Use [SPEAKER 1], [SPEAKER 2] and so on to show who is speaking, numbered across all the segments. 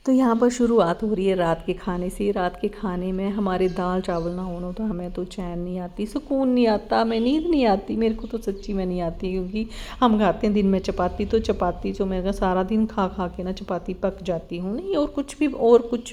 [SPEAKER 1] तो यहाँ पर शुरुआत हो रही है रात के खाने से। रात के खाने में हमारे दाल चावल ना होना तो हमें तो चैन नहीं आती, सुकून नहीं आता, मैं नींद नहीं आती, मेरे को तो सच्ची में नहीं आती। क्योंकि हम खाते हैं दिन में चपाती, तो चपाती जो मेरा सारा दिन खा खा के ना चपाती पक जाती हूँ नहीं। और कुछ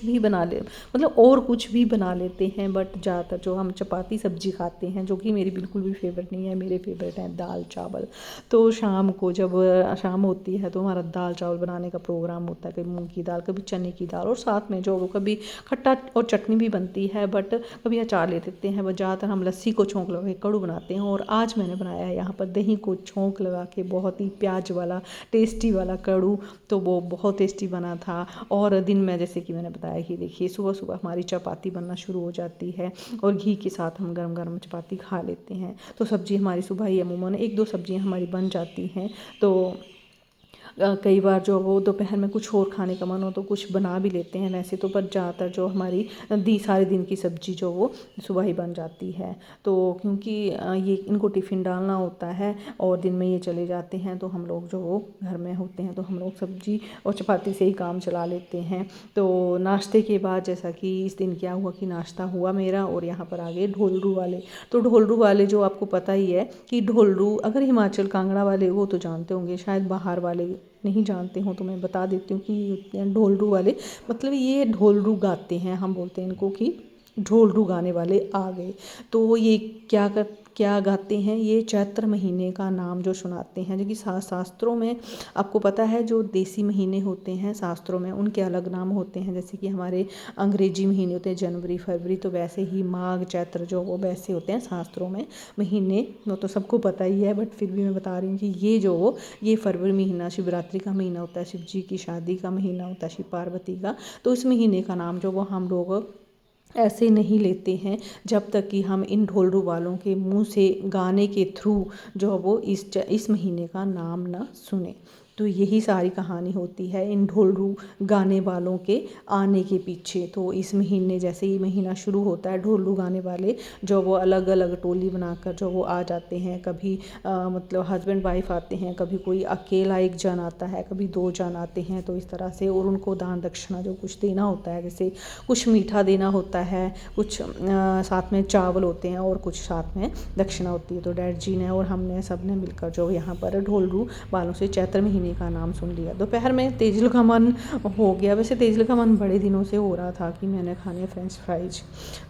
[SPEAKER 1] भी बना ले, मतलब और कुछ भी बना लेते हैं, बट ज़्यादातर जो हम चपाती सब्जी खाते हैं, जो कि मेरी बिल्कुल भी फेवरेट नहीं है। मेरे फेवरेट हैं दाल चावल। तो शाम को जब शाम होती है तो हमारा दाल चावल बनाने का प्रोग्राम होता है। कभी मूंग की दाल, कभी चने की दाल, और साथ में जो वो कभी खट्टा और चटनी भी बनती है, बट कभी अचार ले लेते हैं। बट ज़्यादातर हम लस्सी को छोंक लगा के कड़ू बनाते हैं। और आज मैंने बनाया है यहाँ पर दही को छोंक लगा के बहुत ही प्याज वाला टेस्टी वाला कड़ू। तो वो बहुत टेस्टी बना था। और दिन में जैसे कि मैंने बताया कि देखिए सुबह सुबह हमारी चपाती बनना शुरू हो जाती है और घी के साथ हम गरम गरम चपाती खा लेते हैं। तो सब्ज़ी हमारी सुबह ही अमूमन एक दो सब्जियां हमारी बन जाती हैं। तो कई बार जो वो दोपहर में कुछ और खाने का मन हो तो कुछ बना भी लेते हैं वैसे तो, पर ज़्यादातर जो हमारी सारे दिन की सब्ज़ी जो वो सुबह ही बन जाती है। तो क्योंकि ये इनको टिफ़िन डालना होता है और दिन में ये चले जाते हैं, तो हम लोग जो वो घर में होते हैं तो हम लोग सब्ज़ी और चपाती से ही काम चला लेते हैं। तो नाश्ते के बाद जैसा कि इस दिन क्या हुआ कि नाश्ता हुआ मेरा, और यहाँ पर आ गए ढोलरू वाले। तो ढोलरू वाले जो आपको पता ही है कि ढोलरू अगर हिमाचल कांगड़ा वाले वो तो जानते होंगे, शायद बाहर वाले नहीं जानते हो तो मैं बता देती हूँ कि ढोलरू वाले मतलब ये ढोलरू गाते हैं। हम बोलते हैं इनको कि ढोलरू गाने वाले आ गए। तो ये क्या गाते हैं, ये चैत्र महीने का नाम जो सुनाते हैं, जो कि शास्त्रों में आपको पता है जो देसी महीने होते हैं शास्त्रों में उनके अलग नाम होते हैं। जैसे कि हमारे अंग्रेजी महीने होते हैं जनवरी फरवरी, तो वैसे ही माघ चैत्र जो वो वैसे होते हैं शास्त्रों में महीने। वो तो सबको पता ही है, बट फिर भी मैं बता रही हूँ कि ये फरवरी महीना शिवरात्रि का महीना होता है, शिव जी की शादी का महीना होता है, शिव पार्वती का। तो इस महीने का नाम जो वो हम लोग ऐसे नहीं लेते हैं जब तक कि हम इन ढोलरू वालों के मुंह से गाने के थ्रू जो वो इस महीने का नाम ना सुने। तो यही सारी कहानी होती है इन ढोलरू गाने वालों के आने के पीछे। तो इस महीने जैसे ही महीना शुरू होता है, ढोलरू गाने वाले जो वो अलग अलग टोली बनाकर जो वो आ जाते हैं। कभी मतलब हस्बैंड वाइफ आते हैं, कभी कोई अकेला एक जन आता है, कभी दो जन आते हैं। तो इस तरह से, और उनको दान दक्षिणा जो कुछ देना होता है, जैसे कुछ मीठा देना होता है, कुछ साथ में चावल होते हैं और कुछ साथ में दक्षिणा होती है। तो डैड जी ने और हमने सब ने मिलकर जो यहाँ पर ढोलरू वालों से चैत्र महीने का नाम सुन लिया। दोपहर में तेजल का मन हो गया। वैसे तेजल का मन बड़े दिनों से हो रहा था कि मैंने खाने फ्रेंच फ्राइज।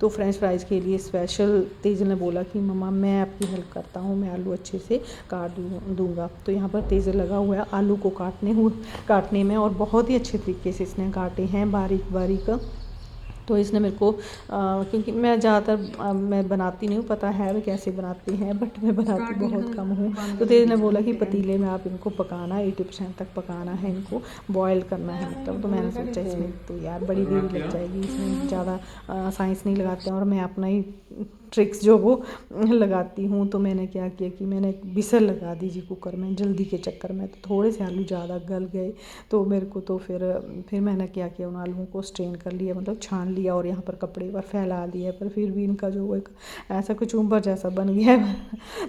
[SPEAKER 1] तो फ्रेंच फ्राइज के लिए स्पेशल तेजल ने बोला कि मम्मा मैं आपकी हेल्प करता हूँ, मैं आलू अच्छे से काट दूँगा। तो यहाँ पर तेजल लगा हुआ है आलू को काटने में, और बहुत ही अच्छे तरीके से इसने काटे हैं बारीक बारीक। तो इसने मेरे को क्योंकि मैं ज़्यादातर मैं बनाती नहीं हूँ, पता है वो कैसे बनाती हैं, बट मैं बनाती बहुत कम हूँ। तो तेज ने बोला कि पतीले में आप इनको पकाना 80% तक पकाना है, इनको बॉयल करना है मतलब। तो मैंने सोचा इसमें तो यार बड़ी देरी लग जाएगी, इसमें ज़्यादा साइंस नहीं लगाते हैं और मैं अपना ही ट्रिक्स जो वो लगाती हूँ। तो मैंने क्या किया कि मैंने विसल लगा दी जी कुकर में जल्दी के चक्कर में। तो थोड़े से आलू ज़्यादा गल गए तो मेरे को तो फिर मैंने क्या किया, उन आलूओं को स्ट्रेन कर लिया, मतलब छान लिया और यहाँ पर कपड़े पर फैला दिया। पर फिर भी इनका जो एक ऐसा कुछ ऊपर जैसा बन गया है।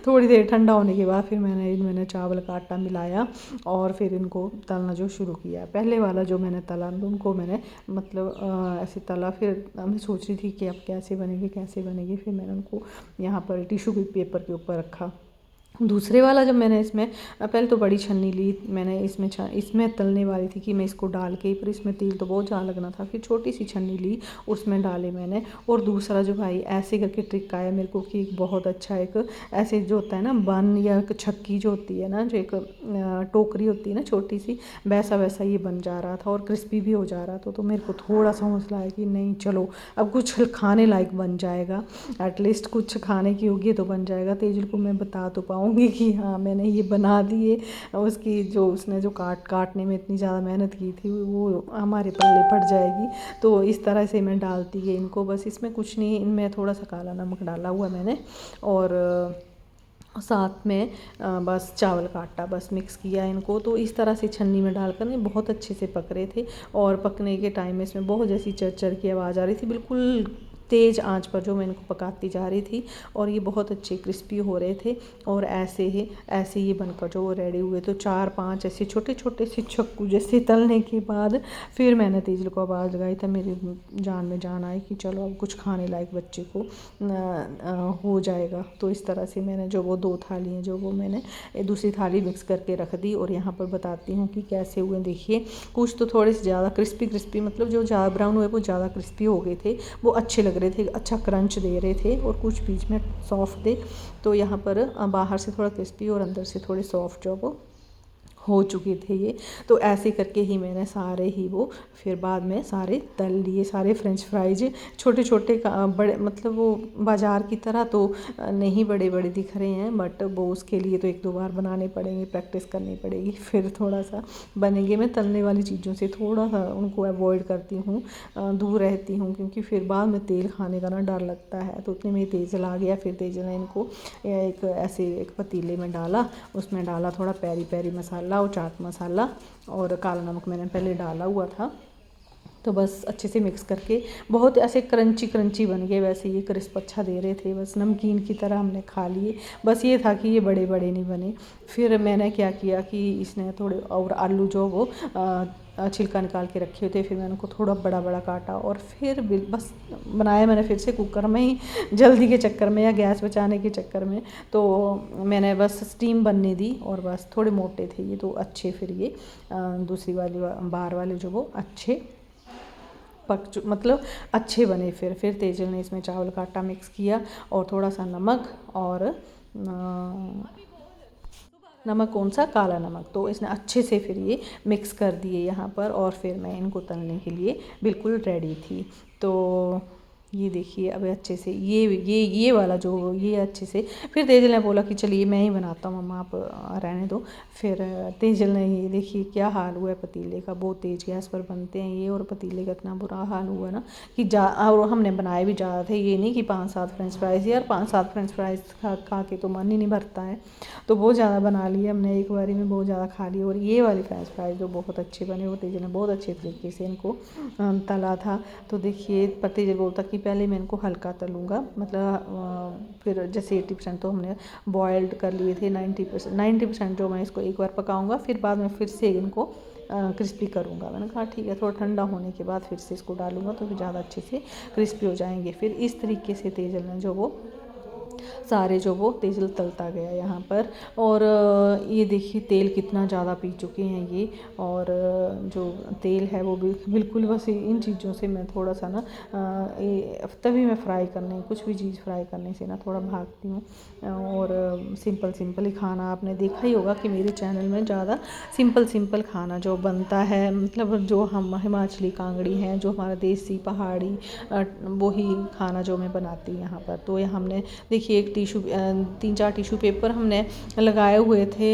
[SPEAKER 1] थोड़ी देर ठंडा होने के बाद फिर मैंने चावल का आटा मिलाया और फिर इनको तलना जो शुरू किया। पहले वाला जो मैंने तला उनको मैंने मतलब ऐसे तला, फिर मैं सोच रही थी कि अब कैसे बनेगी। फिर मैंने उनको यहाँ पर टिश्यू पेपर के ऊपर रखा। दूसरे वाला जब मैंने इसमें पहले तो बड़ी छन्नी ली मैंने, इसमें तलने वाली थी कि मैं इसको डाल के, पर इसमें तेल तो बहुत ज़्यादा लगना था। फिर छोटी सी छन्नी ली, उसमें डाले मैंने। और दूसरा जो भाई ऐसे करके ट्रिक आया मेरे को कि बहुत अच्छा एक ऐसे जो होता है ना बन या एक छक्की जो होती है ना, जो एक टोकरी होती है ना छोटी सी, वैसा ये बन जा रहा था और क्रिस्पी भी हो जा रहा था। तो मेरे को थोड़ा सा हौसला आया कि नहीं चलो अब कुछ खाने लायक बन जाएगा, एटलीस्ट कुछ खाने की होगी तो बन जाएगा। तेजुल को मैं बता तो पाऊँगी कि हाँ मैंने ये बना दिए। उसकी जो उसने जो काटने में इतनी ज़्यादा मेहनत की थी वो हमारे पल्ले पड़ जाएगी। तो इस तरह से मैं डालती है इनको, बस इसमें कुछ नहीं, इनमें थोड़ा सा काला नमक डाला हुआ मैंने और साथ में बस चावल का आटा बस मिक्स किया इनको। तो इस तरह से छन्नी में डालकर ये बहुत अच्छे से पक रहे थे और पकने के टाइम में इसमें बहुत जैसी चर चर की आवाज़ आ रही थी, बिल्कुल तेज़ आंच पर जो मैं इनको पकाती जा रही थी और ये बहुत अच्छे क्रिस्पी हो रहे थे। और ऐसे ही बनकर जो वो रेडी हुए। तो 4-5 ऐसे छोटे छोटे से चक्कू जैसे तलने के बाद फिर मैंने तेज़ल को आवाज़ लगाई, तब मेरी जान में जान आई कि चलो अब कुछ खाने लायक बच्चे को हो जाएगा। तो इस तरह से मैंने जो वो 2 थाली हैं जो वो मैंने दूसरी थाली मिक्स करके रख दी। और यहाँ पर बताती हूँ कि कैसे हुए। देखिए कुछ तो थोड़े से ज़्यादा क्रिस्पी मतलब जो ज़्यादा ब्राउन हुए वो ज़्यादा क्रिस्पी हो गए थे, वो अच्छे लग रहे थे, अच्छा क्रंच दे रहे थे। और कुछ बीच में सॉफ्ट थे। तो यहाँ पर बाहर से थोड़ा क्रिस्पी और अंदर से थोड़े सॉफ्ट जो वो हो चुके थे ये। तो ऐसे करके ही मैंने सारे ही वो फिर बाद में सारे तल लिए। सारे फ्रेंच फ्राइज छोटे छोटे बड़े मतलब वो बाज़ार की तरह तो नहीं बड़े बड़े दिख रहे हैं, बट वो उसके लिए तो 1-2 बार बनाने पड़ेंगे, प्रैक्टिस करनी पड़ेगी, फिर थोड़ा सा बनेंगे। मैं तलने वाली चीज़ों से थोड़ा सा उनको अवॉइड करती हूँ, दूर रहती हूँ, क्योंकि फिर बाद में तेल खाने का ना डर लगता है। तो उतने में तेज़ल आ गया। फिर तेज़ल ने इनको एक पतीले में डाला, उसमें डाला थोड़ा पेरी पेरी मसाला और चाट मसाला और काला नमक मैंने पहले डाला हुआ था। तो बस अच्छे से मिक्स करके बहुत ऐसे क्रंची क्रंची बन गए। वैसे ये क्रिस्प अच्छा दे रहे थे, बस नमकीन की तरह हमने खा लिए। बस ये था कि ये बड़े बड़े नहीं बने। फिर मैंने क्या किया कि इसने थोड़े और आलू जो वो छिलका निकाल के रखे हुए थे, फिर मैंने उनको थोड़ा बड़ा बड़ा काटा और फिर बस बनाया मैंने फिर से कुकर में ही, जल्दी के चक्कर में या गैस बचाने के चक्कर में। तो मैंने बस स्टीम बनने दी और बस थोड़े मोटे थे ये तो अच्छे। फिर ये दूसरी वाली बार वाले जो वो अच्छे मतलब अच्छे बने। फिर तेज़ल ने इसमें चावल का आटा मिक्स किया और थोड़ा सा नमक और नमक कौन सा, काला नमक। तो इसने अच्छे से फिर ये मिक्स कर दिए यहाँ पर। और फिर मैं इनको तलने के लिए बिल्कुल रेडी थी। तो ये देखिए अब अच्छे से ये वाला जो ये अच्छे से फिर तेज़ल ने बोला कि चलिए मैं ही बनाता हूँ मम्मा, आप रहने दो। फिर तेज़ल ने ये देखिए क्या हाल हुआ है पतीले का, बहुत तेज़ गैस पर बनते हैं ये। और पतीले का इतना बुरा हाल हुआ ना कि और हमने बनाए भी ज़्यादा थे, ये नहीं कि 5-7 फ्रेंच फ्राइज़। यार 5-7 फ्रेंच फ्राइज़ खा के तो मन ही नहीं भरता है। तो बहुत ज़्यादा बना लिए हमने, एक बारी में बहुत ज़्यादा खा लिए। और ये वाले फ्रेंच फ्राइज़ जो बहुत अच्छे बने, वो तेज़ल ने बहुत अच्छे तरीके से इनको तला था। तो देखिए तेज़ल बोलता कि पहले मैं इनको हल्का तलूँगा, मतलब फिर जैसे 80% तो हमने बॉयल्ड कर लिए थे, 90% जो मैं इसको एक बार पकाऊंगा, फिर बाद में फिर से इनको क्रिस्पी करूँगा। मैंने कहा ठीक है, थोड़ा ठंडा होने के बाद फिर से इसको डालूँगा तो फिर ज़्यादा अच्छे से क्रिस्पी हो जाएंगे। फिर इस तरीके से तेज़ल ने जो वो सारे जो वो तेज़ल तलता गया यहाँ पर। और ये देखिए तेल कितना ज़्यादा पी चुके हैं ये। और जो तेल है वो भी बिल्कुल बस इन चीज़ों से मैं थोड़ा सा ना तभी मैं फ्राई करने कुछ भी चीज़ फ्राई करने से ना थोड़ा भागती हूँ। और सिंपल ही खाना आपने देखा ही होगा कि मेरे चैनल में ज़्यादा सिंपल खाना जो बनता है, मतलब जो हम हिमाचली कांगड़ी हैं, जो हमारा देसी पहाड़ी वही खाना जो मैं बनाती हूँ यहाँ पर। तो ये हमने देखिए एक 3-4 टिशू पेपर हमने लगाए हुए थे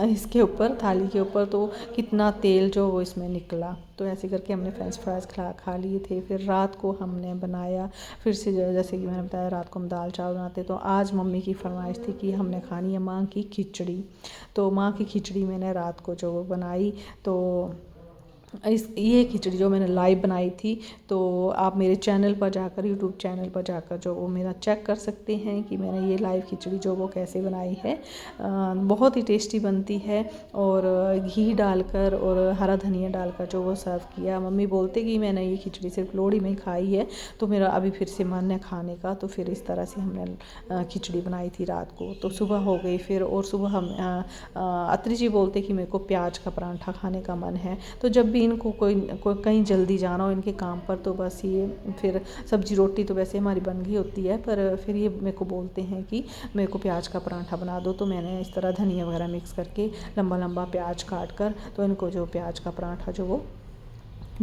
[SPEAKER 1] इसके ऊपर, थाली के ऊपर। तो कितना तेल जो वो इसमें निकला। तो ऐसे करके हमने फ्रेंच फ्राइज़ खा लिए थे। फिर रात को हमने बनाया फिर से, जैसे कि मैंने बताया रात को हम दाल चावल बनाते। तो आज मम्मी की फरमाइश थी कि हमने खानी है माँ की खिचड़ी। तो माँ की खिचड़ी मैंने रात को जो बनाई। तो ये खिचड़ी जो मैंने लाइव बनाई थी, तो आप मेरे चैनल पर जाकर, यूट्यूब चैनल पर जाकर जो वो मेरा चेक कर सकते हैं कि मैंने ये लाइव खिचड़ी जो वो कैसे बनाई है। बहुत ही टेस्टी बनती है। और घी डालकर और हरा धनिया डालकर जो वो सर्व किया। मम्मी बोलते कि मैंने ये खिचड़ी सिर्फ लोहड़ी में खाई है, तो मेरा अभी फिर से मन है खाने का। तो फिर इस तरह से हमने खिचड़ी बनाई थी रात को। तो सुबह हो गई फिर, और सुबह हम अत्री जी बोलते कि मेरे को प्याज का परांठा खाने का मन है। तो जब भी इनको कोई कहीं जल्दी जाना हो इनके काम पर, तो बस ये फिर सब्जी रोटी तो वैसे हमारी बन गई होती है, पर फिर ये मेरे को बोलते हैं कि मेरे को प्याज का परांठा बना दो। तो मैंने इस तरह धनिया वगैरह मिक्स करके लंबा प्याज काट कर तो इनको जो प्याज का परांठा जो वो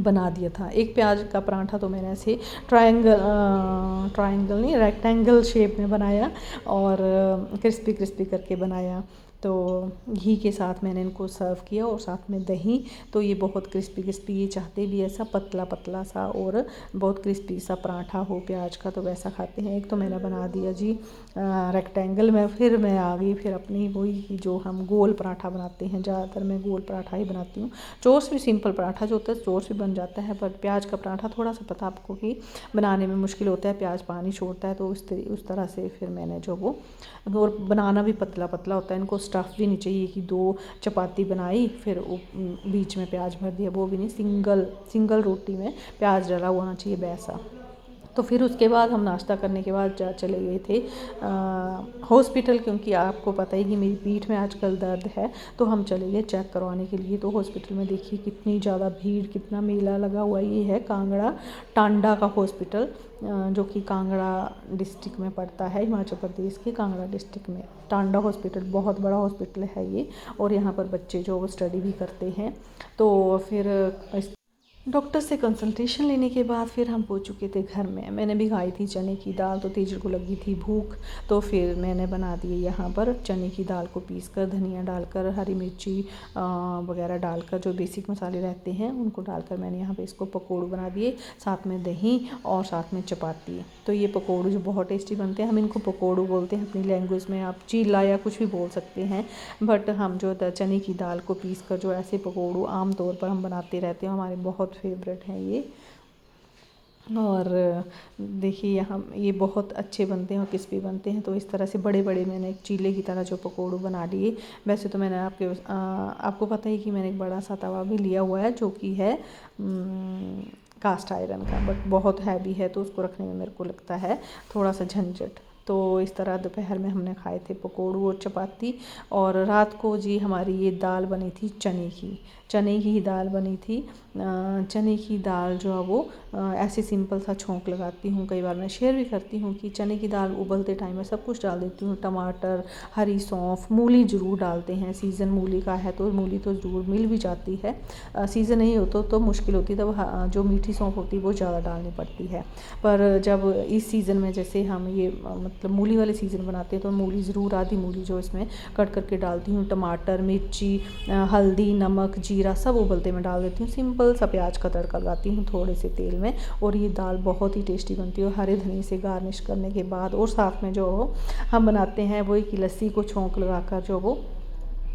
[SPEAKER 1] बना दिया था। एक प्याज का परांठा तो मैंने ऐसे ट्रायंगल नहीं रेक्टेंगल शेप में बनाया और क्रिस्पी करके बनाया। तो घी के साथ मैंने इनको सर्व किया और साथ में दही। तो ये बहुत क्रिस्पी क्रिस्पी, ये चाहते भी ऐसा पतला पतला सा और बहुत क्रिस्पी सा पराठा हो प्याज का, तो वैसा खाते हैं। एक तो मैंने बना दिया जी रेक्टेंगल में, फिर मैं आ गई फिर अपनी वही जो हम गोल पराठा बनाते हैं, ज़्यादातर मैं गोल पराठा ही बनाती हूँ। चोरस भी सिंपल पराठा जो होता है चोरस भी बन जाता है, पर प्याज का पराठा थोड़ा सा पता आपको कि बनाने में मुश्किल होता है, प्याज पानी छोड़ता है। तो उस तरह से फिर मैंने जो वो, और बनाना भी पतला पतला होता है, इनको स्टफ़ भी नहीं चाहिए कि 2 चपाती बनाई फिर बीच में प्याज भर दिया, वो भी नहीं, सिंगल रोटी में प्याज डला होना चाहिए वैसा। तो फिर उसके बाद हम नाश्ता करने के बाद चले गए थे हॉस्पिटल, क्योंकि आपको पता ही कि मेरी पीठ में आजकल दर्द है। तो हम चले गए चेक करवाने के लिए। तो हॉस्पिटल में देखिए कितनी ज़्यादा भीड़, कितना मेला लगा हुआ। ये है कांगड़ा टांडा का हॉस्पिटल, जो कि कांगड़ा डिस्ट्रिक्ट में पड़ता है, हिमाचल प्रदेश के कांगड़ा डिस्ट्रिक्ट में। टांडा हॉस्पिटल बहुत बड़ा हॉस्पिटल है ये, और यहाँ पर बच्चे जो वो स्टडी भी करते हैं। तो फिर डॉक्टर से कंसल्टेशन लेने के बाद फिर हम पहुंच चुके थे घर में। मैंने भी खाई थी चने की दाल, तो तेजल को लगी थी भूख, तो फिर मैंने बना दिए यहाँ पर चने की दाल को पीस कर, धनिया डालकर, हरी मिर्ची वगैरह डालकर, जो बेसिक मसाले रहते हैं उनको डालकर मैंने यहाँ पे इसको पकौड़े बना दिए, साथ में दही और साथ में चपाती। तो ये पकौड़े जो बहुत टेस्टी बनते हैं, हम इनको पकौड़े बोलते हैं अपनी लैंग्वेज में, आप चीला या कुछ भी बोल सकते हैं। बट हम जो चने की दाल को पीस कर जो ऐसे पकौड़े आम तौर पर हम बनाते रहते हैं, हमारे बहुत फेवरेट हैं ये। और देखिए यहाँ ये बहुत अच्छे बनते हैं और क्रिस्पी बनते हैं। तो इस तरह से बड़े बड़े मैंने एक चीले की तरह जो पकौड़े बना लिए। वैसे तो मैंने आपको पता ही कि मैंने एक बड़ा सा तवा भी लिया हुआ है, जो कि है कास्ट आयरन का, बट बहुत हैवी है, तो उसको रखने में मेरे को लगता है थोड़ा सा झंझट। तो इस तरह दोपहर में हमने खाए थे पकौड़े और चपाती। और रात को जी हमारी ये दाल बनी थी चने की ही दाल बनी थी। चने की दाल जो है वो ऐसे सिंपल सा छोंक लगाती हूँ, कई बार मैं शेयर भी करती हूँ कि चने की दाल उबलते टाइम में सब कुछ डाल देती हूँ, टमाटर, हरी सौंफ, मूली ज़रूर डालते हैं। सीज़न मूली का है तो मूली तो ज़रूर मिल भी जाती है, सीज़न नहीं हो तो मुश्किल होती है, तब जो मीठी सौंफ होती है वो ज़्यादा डालनी पड़ती है। पर जब इस सीज़न में जैसे हम ये मतलब मूली वाले सीज़न बनाते हैं, तो मूली ज़रूर, आधी मूली जो इसमें कट करके डालती हूँ, टमाटर, मिर्ची, हल्दी, नमक, जीरा सब उबलते में डाल देती हूँ, सिंपल सा प्याज का तड़का लगाती हूँ थोड़े से तेल में, और ये दाल बहुत ही टेस्टी बनती है। और हरे धनिए से गार्निश करने के बाद, और साथ में जो हम बनाते हैं वही की लस्सी को छोंक लगाकर, जो वो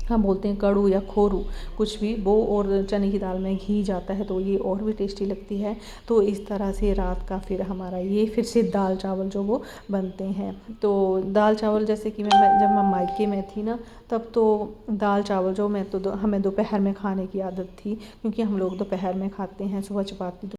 [SPEAKER 1] हम बोलते हैं कड़ू या खोरू कुछ भी, वो, और चने की दाल में घी जाता है तो ये और भी टेस्टी लगती है। तो इस तरह से रात का फिर हमारा ये फिर से दाल चावल जो वो बनते हैं। तो दाल चावल जैसे कि मैं जब मैं मायके में थी ना, तब तो दाल चावल जो मैं तो हमें दोपहर में खाने की आदत थी, क्योंकि हम लोग दोपहर में खाते हैं, सुबह चपाती